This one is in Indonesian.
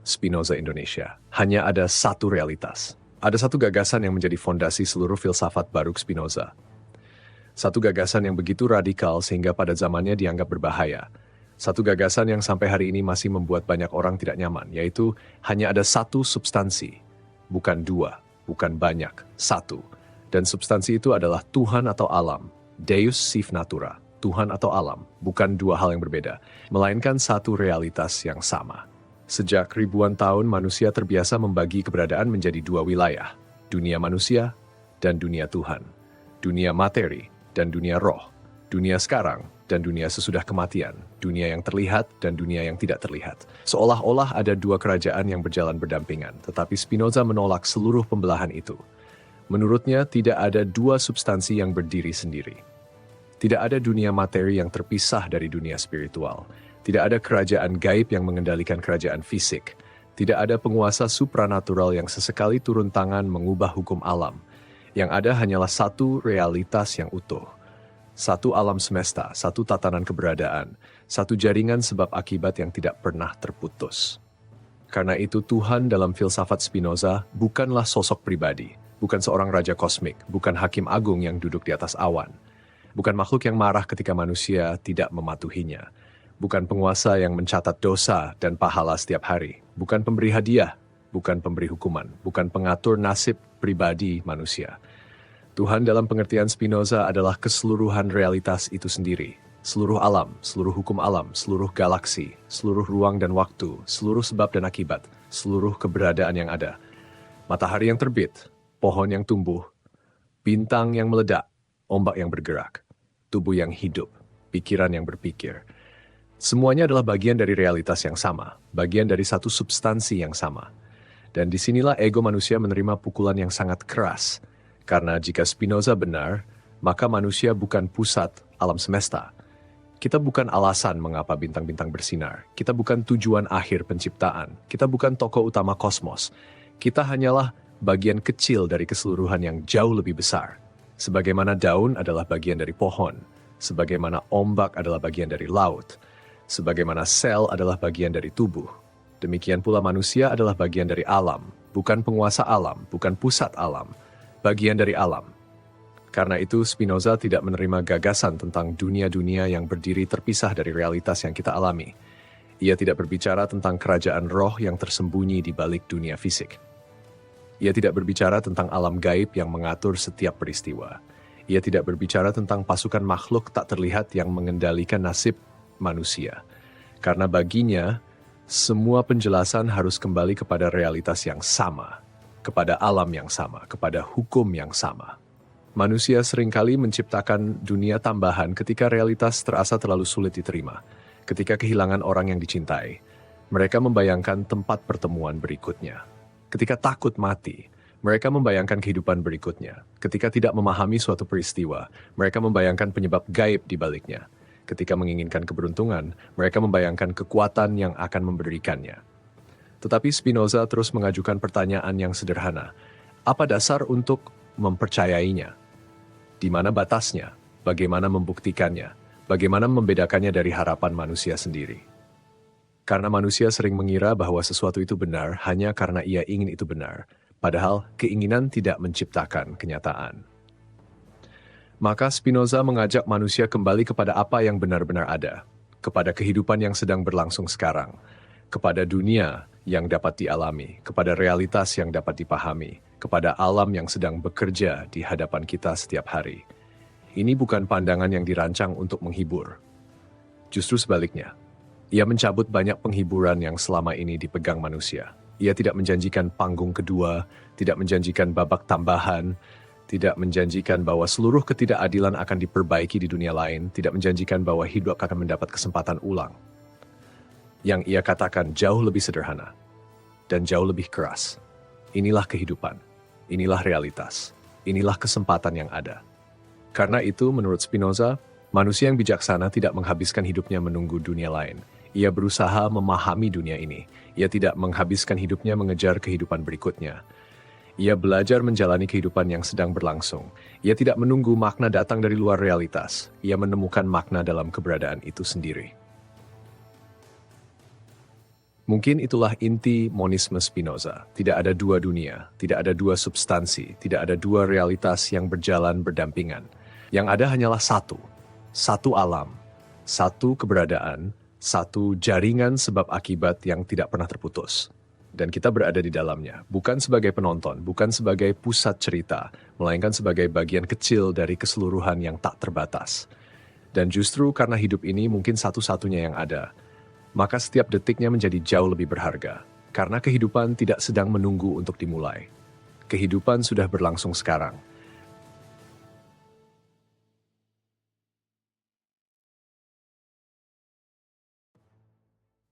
Spinoza Indonesia. Hanya ada satu realitas. Ada satu gagasan yang menjadi fondasi seluruh filsafat Baruch Spinoza. Satu gagasan yang begitu radikal sehingga pada zamannya dianggap berbahaya. Satu gagasan yang sampai hari ini masih membuat banyak orang tidak nyaman, yaitu hanya ada satu substansi. Bukan dua, bukan banyak, satu. Dan substansi itu adalah Tuhan atau alam, Deus sive natura. Tuhan atau alam, bukan dua hal yang berbeda, melainkan satu realitas yang sama. Sejak ribuan tahun manusia terbiasa membagi keberadaan menjadi dua wilayah, dunia manusia dan dunia Tuhan, dunia materi dan dunia roh, dunia sekarang dan dunia sesudah kematian, dunia yang terlihat dan dunia yang tidak terlihat. Seolah-olah ada dua kerajaan yang berjalan berdampingan, tetapi Spinoza menolak seluruh pembelahan itu. Menurutnya tidak ada dua substansi yang berdiri sendiri. Tidak ada dunia materi yang terpisah dari dunia spiritual. Tidak ada kerajaan gaib yang mengendalikan kerajaan fisik. Tidak ada penguasa supranatural yang sesekali turun tangan mengubah hukum alam. Yang ada hanyalah satu realitas yang utuh. Satu alam semesta, satu tatanan keberadaan, satu jaringan sebab akibat yang tidak pernah terputus. Karena itu Tuhan dalam filsafat Spinoza bukanlah sosok pribadi, bukan seorang raja kosmik, bukan hakim agung yang duduk di atas awan. Bukan makhluk yang marah ketika manusia tidak mematuhinya. Bukan penguasa yang mencatat dosa dan pahala setiap hari. Bukan pemberi hadiah, bukan pemberi hukuman. Bukan pengatur nasib pribadi manusia. Tuhan dalam pengertian Spinoza adalah keseluruhan realitas itu sendiri. Seluruh alam, seluruh hukum alam, seluruh galaksi, seluruh ruang dan waktu, seluruh sebab dan akibat, seluruh keberadaan yang ada. Matahari yang terbit, pohon yang tumbuh, bintang yang meledak, ombak yang bergerak. Tubuh yang hidup, pikiran yang berpikir. Semuanya adalah bagian dari realitas yang sama, bagian dari satu substansi yang sama. Dan disinilah ego manusia menerima pukulan yang sangat keras. Karena jika Spinoza benar, maka manusia bukan pusat alam semesta. Kita bukan alasan mengapa bintang-bintang bersinar. Kita bukan tujuan akhir penciptaan. Kita bukan tokoh utama kosmos. Kita hanyalah bagian kecil dari keseluruhan yang jauh lebih besar. Sebagaimana daun adalah bagian dari pohon, sebagaimana ombak adalah bagian dari laut, sebagaimana sel adalah bagian dari tubuh. Demikian pula manusia adalah bagian dari alam, bukan penguasa alam, bukan pusat alam, bagian dari alam. Karena itu Spinoza tidak menerima gagasan tentang dunia-dunia yang berdiri terpisah dari realitas yang kita alami. Ia tidak berbicara tentang kerajaan roh yang tersembunyi di balik dunia fisik. Ia tidak berbicara tentang alam gaib yang mengatur setiap peristiwa. Ia tidak berbicara tentang pasukan makhluk tak terlihat yang mengendalikan nasib manusia. Karena baginya, semua penjelasan harus kembali kepada realitas yang sama, kepada alam yang sama, kepada hukum yang sama. Manusia seringkali menciptakan dunia tambahan ketika realitas terasa terlalu sulit diterima, ketika kehilangan orang yang dicintai. Mereka membayangkan tempat pertemuan berikutnya. Ketika takut mati, mereka membayangkan kehidupan berikutnya. Ketika tidak memahami suatu peristiwa, mereka membayangkan penyebab gaib di baliknya. Ketika menginginkan keberuntungan, mereka membayangkan kekuatan yang akan memberikannya. Tetapi Spinoza terus mengajukan pertanyaan yang sederhana. Apa dasar untuk mempercayainya? Di mana batasnya? Bagaimana membuktikannya? Bagaimana membedakannya dari harapan manusia sendiri? Karena manusia sering mengira bahwa sesuatu itu benar hanya karena ia ingin itu benar, padahal keinginan tidak menciptakan kenyataan. Maka Spinoza mengajak manusia kembali kepada apa yang benar-benar ada, kepada kehidupan yang sedang berlangsung sekarang, kepada dunia yang dapat dialami, kepada realitas yang dapat dipahami, kepada alam yang sedang bekerja di hadapan kita setiap hari. Ini bukan pandangan yang dirancang untuk menghibur. Justru sebaliknya. Ia mencabut banyak penghiburan yang selama ini dipegang manusia. Ia tidak menjanjikan panggung kedua, tidak menjanjikan babak tambahan, tidak menjanjikan bahwa seluruh ketidakadilan akan diperbaiki di dunia lain, tidak menjanjikan bahwa hidup akan mendapat kesempatan ulang. Yang ia katakan jauh lebih sederhana dan jauh lebih keras. Inilah kehidupan, inilah realitas, inilah kesempatan yang ada. Karena itu, menurut Spinoza, manusia yang bijaksana tidak menghabiskan hidupnya menunggu dunia lain. Ia berusaha memahami dunia ini. Ia tidak menghabiskan hidupnya mengejar kehidupan berikutnya. Ia belajar menjalani kehidupan yang sedang berlangsung. Ia tidak menunggu makna datang dari luar realitas. Ia menemukan makna dalam keberadaan itu sendiri. Mungkin itulah inti monisme Spinoza. Tidak ada dua dunia, tidak ada dua substansi, tidak ada dua realitas yang berjalan berdampingan. Yang ada hanyalah satu alam, satu keberadaan, satu jaringan sebab akibat yang tidak pernah terputus. Dan kita berada di dalamnya, bukan sebagai penonton, bukan sebagai pusat cerita, melainkan sebagai bagian kecil dari keseluruhan yang tak terbatas. Dan justru karena hidup ini mungkin satu-satunya yang ada, maka setiap detiknya menjadi jauh lebih berharga. Karena kehidupan tidak sedang menunggu untuk dimulai. Kehidupan sudah berlangsung sekarang.